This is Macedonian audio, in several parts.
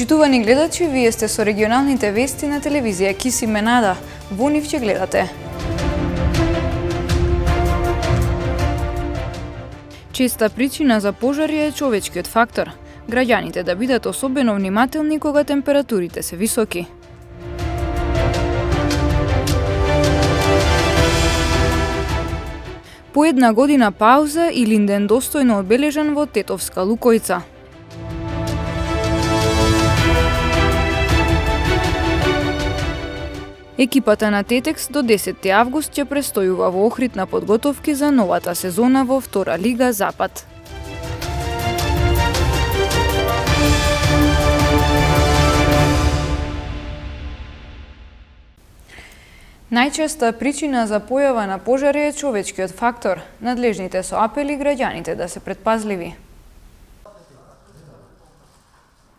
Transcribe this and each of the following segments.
Почитувани гледачи, вие сте со регионалните вести на телевизија Киси Менада. Во нив ќе гледате. Честа причина за пожари е човечкиот фактор. Граѓаните да бидат особено внимателни кога температурите се високи. По една година пауза и Линден достојно одбележан во Тетовска Луковица. Екипата на Тетекс до 10 август ќе престојува во Охрид на подготовки за новата сезона во Втора лига Запад. Најчеста причина за појава на пожари е човечкиот фактор. Надлежните со апели граѓаните да се предпазливи.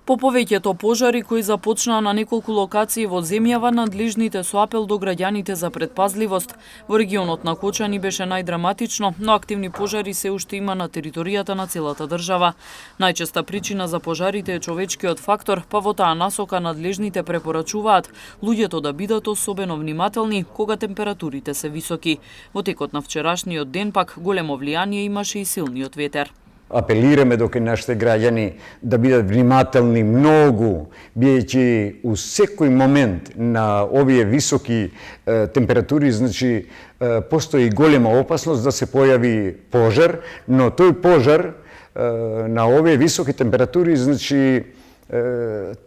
По повеќето пожари кои започнаа на неколку локации во земјава, надлежните со апел до граѓаните за предпазливост. Во регионот на Кочани беше најдраматично, но активни пожари се уште има на територијата на целата држава. Најчеста причина за пожарите е човечкиот фактор, па во таа насока надлежните препорачуваат луѓето да бидат особено внимателни кога температурите се високи. Во текот на вчерашниот ден пак големо влијание имаше и силниот ветер. Апелираме до нашите граѓани да бидат внимателни многу, биејќи у секој момент на овие високи температури, значи постои голема опасност да се појави пожар, но тој пожар на овие високи температури, значи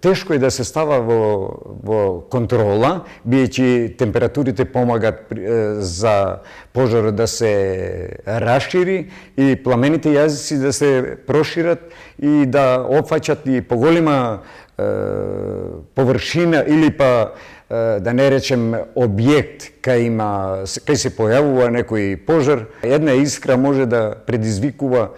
тешко е да се става во контрола, биејќи температурите помагат за пожарот да се расшири и пламените јазици да се прошират и да опфаќат и поголема површина или па да не речем објект кај се појавува некој пожар. Една искра може да предизвикува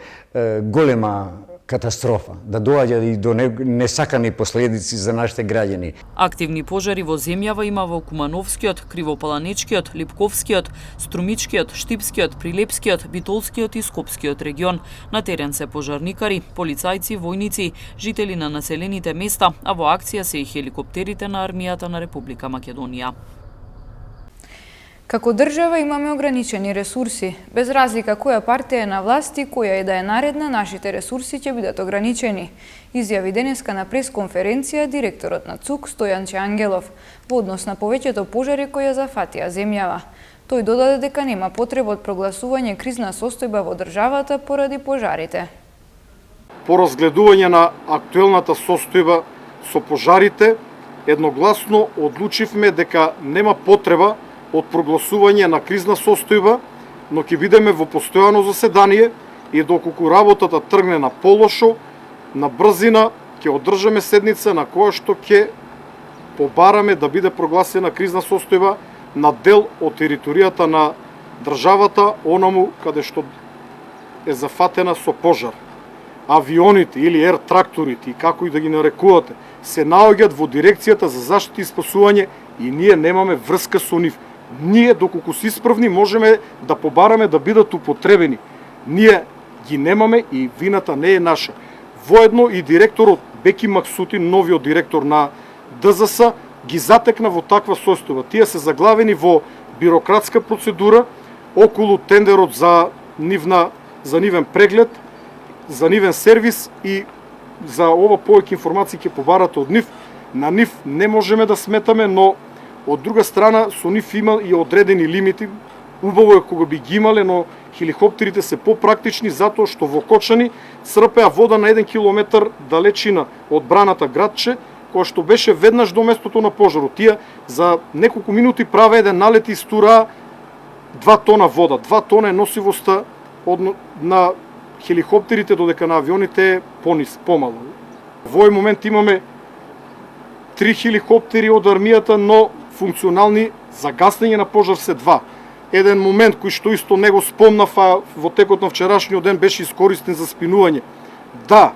голема катастрофа, да доаѓа и до несакани последици за нашите граѓани. Активни пожари во земјава има во Кумановскиот, Кривопаланечкиот, Липковскиот, Струмичкиот, Штипскиот, Прилепскиот, Битолскиот и Скопскиот регион. На терен се пожарникари, полицајци, војници, жители на населените места, а во акција се и хеликоптерите на армијата на Република Македонија. Како држава имаме ограничени ресурси. Без разлика која партија е на власт и која и да е наредна, нашите ресурси ќе бидат ограничени, изјави денеска на пресконференција директорот на ЦУК Стојанче Ангелов во однос на повеќето пожари кои ја зафатија земјава. Тој додаде дека нема потреба од прогласување кризна состојба во државата поради пожарите. По разгледување на актуелната состојба со пожарите, едногласно одлучивме дека нема потреба од прогласување на кризна состојба, но ќе бидеме во постојано заседание и доколку работата тргне на полошо, на брзина, ќе одржаме седница на која што ќе побараме да биде прогласена кризна состојба на дел од територијата на државата, онаму каде што е зафатена со пожар. Авионите или ер тракторите, и како и да ги нарекувате, се наоѓаат во дирекцијата за заштита и спасување и ние немаме врска со нив. Ние, доколку си исправни, можеме да побараме да бидат употребени. Ние ги немаме и вината не е наша. Воедно и директорот Беки Максутин, новиот директор на ДЗС, ги затекна во таква состојба. Тие се заглавени во бирократска процедура околу тендерот за нивен преглед, за нивен сервис и за ова повеќе информации ќе побарате од нив. На нив не можеме да сметаме, но од друга страна, со нив има и одредени лимити. Убаво е кога би ги имале, но хеликоптерите се попрактични затоа што во Кочани црпеа вода на 1 километар далечина од браната градче, која што беше веднаш до местото на пожарот. Тие за неколку минути праве еден налет и стураа 2 тона вода. 2 тона е носивоста на хеликоптерите, додека на авионите е помало. Во овој момент имаме 3 хеликоптери од армијата, но функционални за гаснење на пожар се 2. Еден момент кој што исто не го спомнав, а во текот на вчерашниот ден беше искористен за спинување. Да,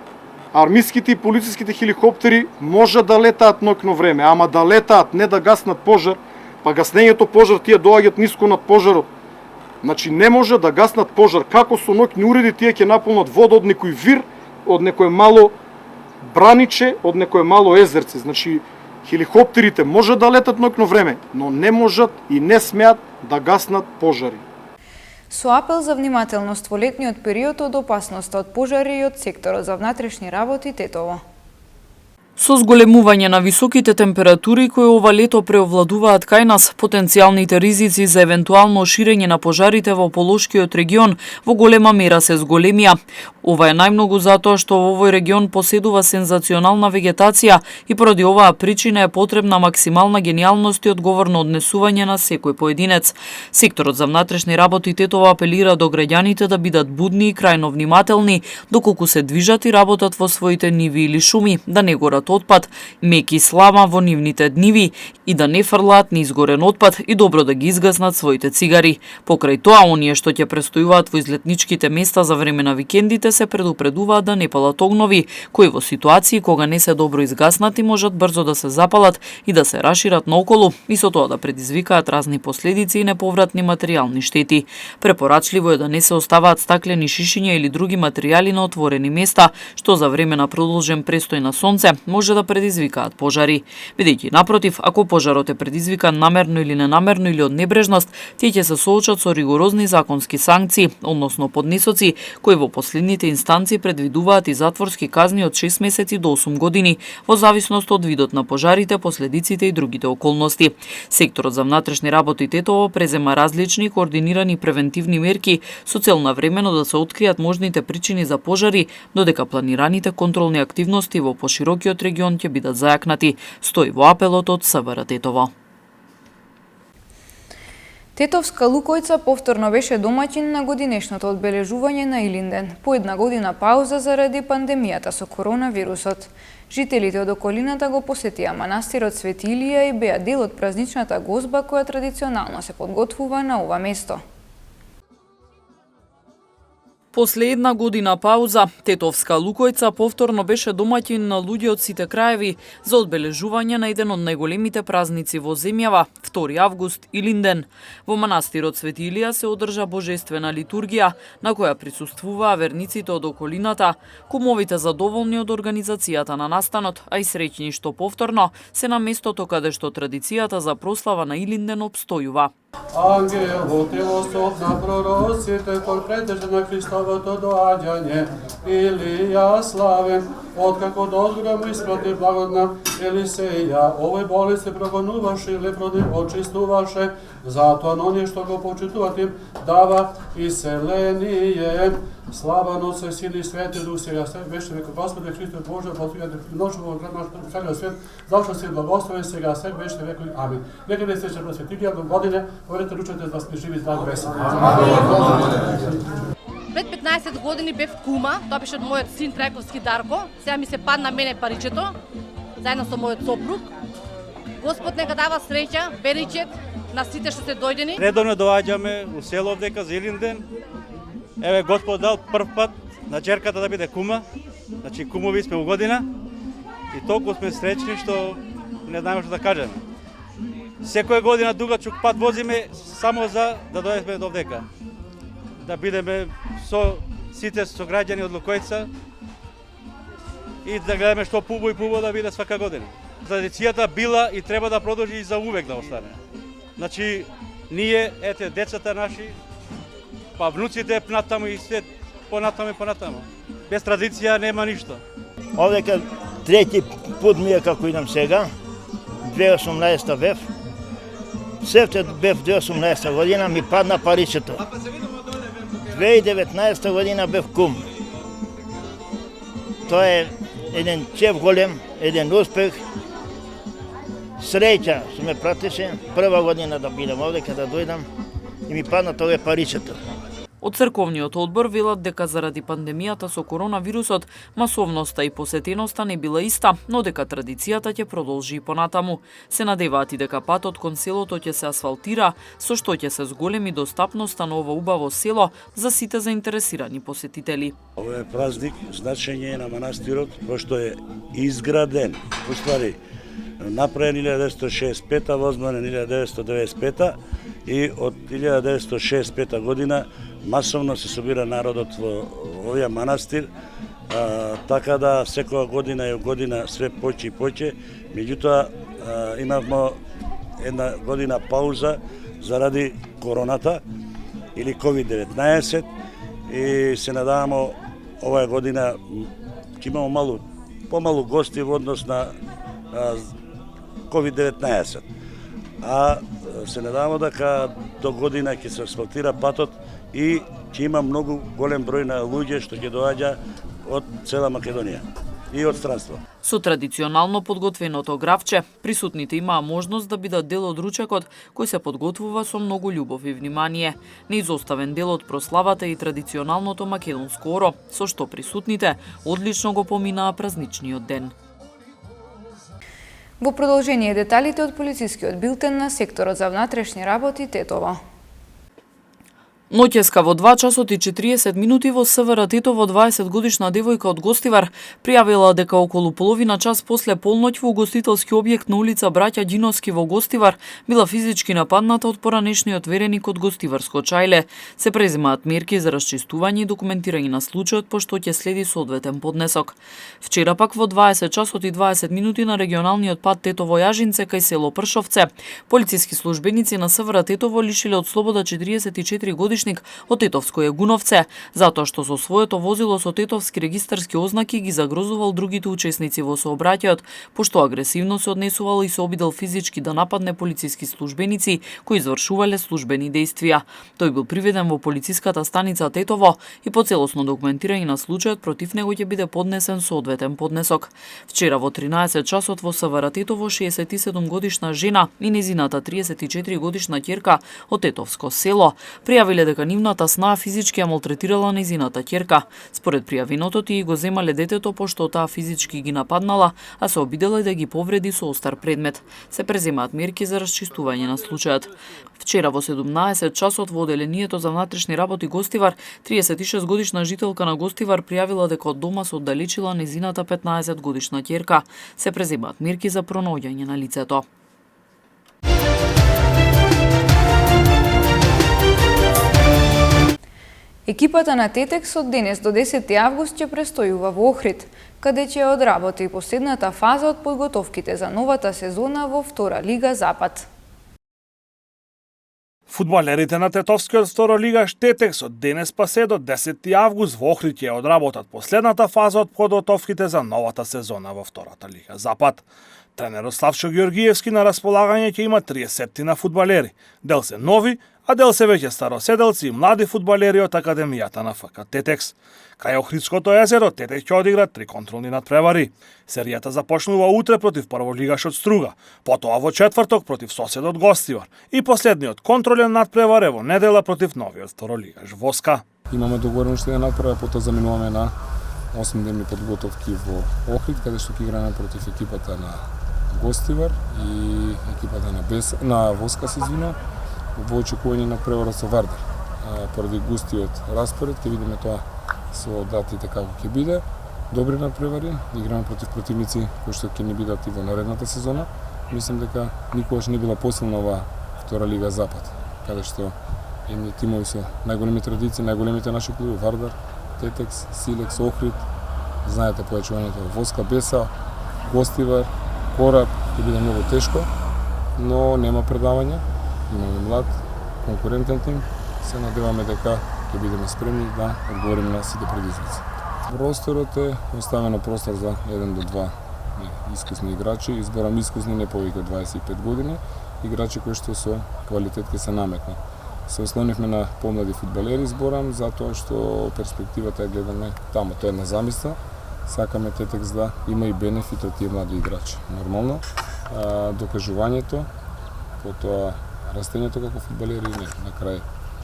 армиските и полициските хеликоптери може да летаат ноќно време, ама да летаат, не да гаснат пожар, па гаснењето пожар тие доаѓаат ниско над пожарот. Значи не може да гаснат пожар. Како со ноќни уреди тие ќе наполнат вода од некој вир, од некое мало браниче од некое мало езерце. Значи, хеликоптерите може да летат ноќно време, но не можат и не смеат да гаснат пожари. Со апел за внимателност во летниот период од опасноста од пожари и од секторот за внатрешни работи Тетово. Со зголемување на високите температури кои ова лето преовладуваат кај нас, потенцијалните ризици за евентуално ширење на пожарите во Полошкиот регион во голема мера се зголемија. Ова е најмногу затоа што во овој регион поседува сензационална вегетација и поради оваа причина е потребна максимална гениалност и одговорно однесување на секој поединец. Секторот за внатрешни работи Тетово апелира до граѓаните да бидат будни и крајно внимателни доколку се движат и работат во своите ниви или шуми, да не горат отпад, меки слама во нивните дниви и да не фрлаат неизгорен отпад и добро да ги изгаснат своите цигари. Покрај тоа, оние што ќе престојуваат во излетничките места за време на викендите се предупредуваат да не палат огнови, кои во ситуации кога не се добро изгаснати можат брзо да се запалат и да се рашират наоколу и со тоа да предизвикаат разни последици и неповратни материјални штети. Препорачливо е да не се оставаат стаклени шишиња или други материјали на отворени места, што за време на продолжен престој на сонце може да предизвикаат пожари. Бидејќи напротив, ако пожарот е предизвикан намерно или ненамерно или од небрежност, тие ќе се соочат со ригорозни законски санкции, односно поднесоци, кои во последните инстанции предвидуваат и затворски казни од 6 месеци до 8 години, во зависност од видот на пожарите, последиците и другите околности. Секторот за внатрешни работи Тетово презема различни координирани превентивни мерки со цел навремено да се откријат можните причини за пожари, додека планираните контролни активности во поширокиот регион ќе бидат зајакнати, стои во апелот од СВР Тетово. Тетовска Лукојца повторно беше домаќин на годинешното одбележување на Илинден, по една година пауза заради пандемијата со коронавирусот. Жителите од околината го посетија манастирот Свети Илија и беа дел од празничната гозба која традиционално се подготвува на ова место. После една година пауза, Тетовска Лукојца повторно беше домаќин на луѓе од сите краеви за одбележување на еден од најголемите празници во земјава, 2 август, Илинден. Во манастирот Свети Илија се одржа божествена литургија, на која присуствуваа верниците од околината, кумовите задоволни од организацијата на настанот, а и среќни што повторно се на местото каде што традицијата за прослава на Илинден обстојува. Ангел, телосот на пророците, кој претежа на Христовото доаѓање, Илија славен, откако дозгора му испрати благодна Елисеја, овој болест се прогонуваше и лепроти очистуваше, затоа на оние што го почитуваат им дава иселение. Слава на Отца, Сина и Свети Дух, сега се беше веко Господе Христос Боже, благословен ночно во град наш целиот свет, зашто си благословен сега се беше веко. Амин. Нека не се че просветителија до година, поверете ручате да сме живи здрави весели. Пред 15 години бев кума, тоа беше од мојот син Трајковски Дарко, сега ми се падна мене паричето, заедно со мојот сопруг. Господ нека дава среќа, беричет на сите што се дојдени. Редовно доаѓаме у село овдека за Илинден. Еве Господ дал прв пат на ќерката да биде кума, значи кумови сме у година и толку сме среќни што не знаеме што да кажеме. Секоја година дугачок пат возиме само за да дојдеме до овдека. Да бидеме со сите сограѓани од Лукојца и да гледаме што пубо и пубо да биде свака година. Традицијата била и треба да продолжи и за увек да остане. Значи, ние, ете, децата наши, па внуците натаму и свет понатаму и понатаму. Без традиција нема ништо. Овдека трети пут ми е како идам сега, 2018 бев. Севте бев 2018 година, ми падна паричето. 2019 година бев кум. Тоа е еден чев голем, еден успех. Среќа што ме пратеше, прва година да бидам овдека, да дојдам и ми падна тоа паричето. Од црковниот одбор велат дека заради пандемијата со коронавирусот масовноста и посетеноста не била иста, но дека традицијата ќе продолжи и понатаму. Се надеваат и дека патот кон селото ќе се асфалтира, со што ќе се зголеми достапноста на ова убаво село за сите заинтересирани посетители. Ова е празник, значење на манастирот, пошто е изграден, уствари направен 1965, возможен 1995 и од 1965 година масовно се собира народот во овој манастир така да секоја година и година све поче и поче. Меѓутоа имавме една година пауза заради короната или COVID-19 и се надаваме оваа година ќе имаме помалу гости во однос на COVID-19. А се надаваме дека до година ќе се асфалтира патот и ќе има многу голем број на луѓе што ќе доаѓа од цела Македонија и од странство. Со традиционално подготвеното гравче, присутните имаа можност да бидат дел од ручекот кој се подготвува со многу љубов и внимание. Неизоставен дел од прославата и традиционалното македонско оро, со што присутните одлично го поминаа празничниот ден. Во продолжение деталите од полицискиот билтен на секторот за внатрешни работи Тетово. Ноќеска во 2 часот и 40 минути во СВР Тетово 20-годишна девојка од Гостивар пријавила дека околу половина час после полноќ во угостителски објект на улица Браќа Ѓиновски во Гостивар била физички нападната од поранешниот вереник од Гостиварско Чајле. Се преземаат мерки за расчистување и документирање на случајот, пошто ќе следи соодветен поднесок. Вчера пак во 20 часот и 20 минути на регионалниот пат Тетово-Јажинце кај село Пршовце, полициски службеници на СВР Тетово лишиле од слобода 44 годишник од Тетовско Јагуновце, затоа што со своето возило со тетовски регистарски ознаки ги загрозувал другите учесници во сообраќајот, пошто агресивно се однесувал и се обидел физички да нападне полициски службеници кои извршувале службени дејствија. Тој бил приведен во полициската станица Тетово и по целосно документирање на случајот против него ќе биде поднесен соодветен поднесок. Вчера во 13 часот во СВР Тетово 67 годишна жена и незината 34 годишна ќерка од Тетовско село пријавиле дека нивната снаа физички ја малтретирала незината ќерка. Според пријавеното тие го земале детето пошто таа физички ги нападнала, а се обидела да ги повреди со остар предмет. Се преземаат мерки за расчистување на случајот. Вчера во 17 часот во одделението за внатрешни работи Гостивар 36 годишна жителка на Гостивар пријавила дека од дома се оддалечила незината 15 годишна ќерка. Се преземаат мерки за пронаоѓање на лицето. Екипата на Тетекс од денес до 10 август ќе престојува во Охрид, каде ќе одработи последната фаза од подготовките за новата сезона во Втора лига Запад. Фудбалерите на Тетовскиот Втора лига Тетекс од денес па се до 10 август во Охрид ќе одработат последната фаза од подготовките за новата сезона во Втората лига Запад. Тренерот Славчо Георгиевски на располагање ќе има 30 на фудбалери. Дел се нови, а дел се веќе староседелци и млади фудбалери од Академијата на ФК Тетекс. Крај Охридското езеро Тетекс ќе одигра 3 контролни надпревари. Серијата започнува утре против прволигашот Струга, потоа во четврток против соседот Гостивар и последниот контролен надпревар е во недела против новиот второлигаш Воска. Имаме договорено уште една надпревар, потоа заминуваме на 8-дневни подготовки во Охрид, каде што ќе играме против екипата на Гостивар и екипата на Воска се извинува, во очекување на преварот со Вардар. Поради густиот распоред ќе видиме тоа со датите како ќе биде. Добри надпревари, играме против противници кои што ќе ни бидат и во наредната сезона. Мислам дека никогаш не била посилна оваа Втора лига Запад, каде што едни тимови со најголеми традиции, најголемите наши клуби Вардар, Тетекс, Силекс, Охрид, знаете појачувањето во Воска, Беса, Гостивар, Кораб, ќе биде многу тешко, но нема предавање. Имаме млад, конкурентен тим, се надеваме дека ќе бидеме спремни да одговориме на сите предизвици. Просторот е оставено простор за 1 до 2 искусни играчи, изборам искусни не повеќе од 25 години, играчи кои што со квалитет ќе се наметнат. Се ослонивме на помлади фудбалери, изборам, затоа што перспективата ја гледаме таму, тоа е една замисла. Сакаме Тетекс да има и бенефит од тие млади играчи. Нормално, докажувањето, потоа растењето како фудбалери и не, на крај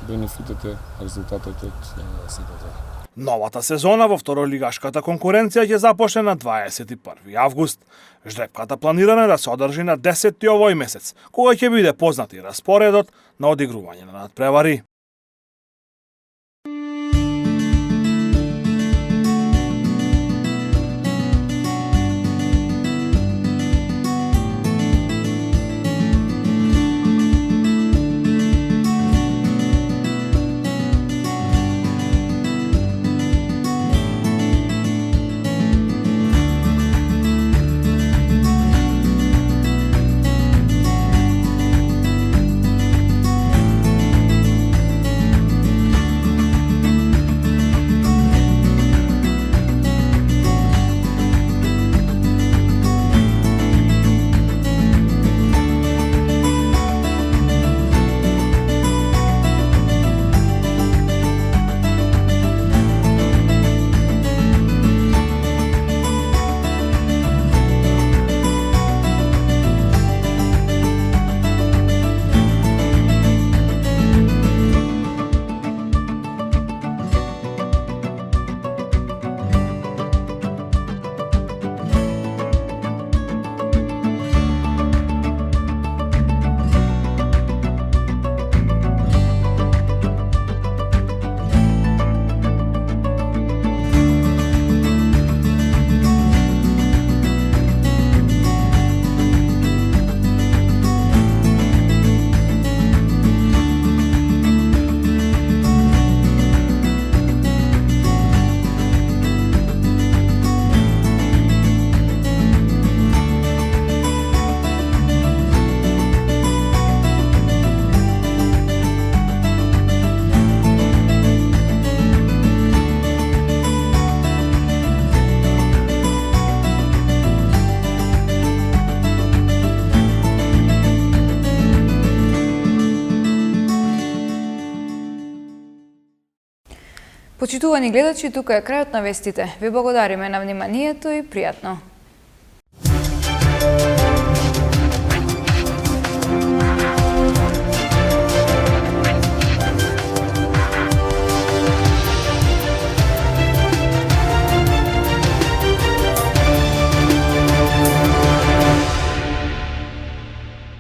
бенефитот е резултатот од сето тоа. Новата сезона во второлигашката конкуренција ќе започне на 21 август. Жребката планирана да се одржи на 10 овој месец, кога ќе биде познат и распоредот на одигрување на надпревари. Почитувани гледачи, тука е крајот на вестите. Ви благодариме на вниманието и пријатно.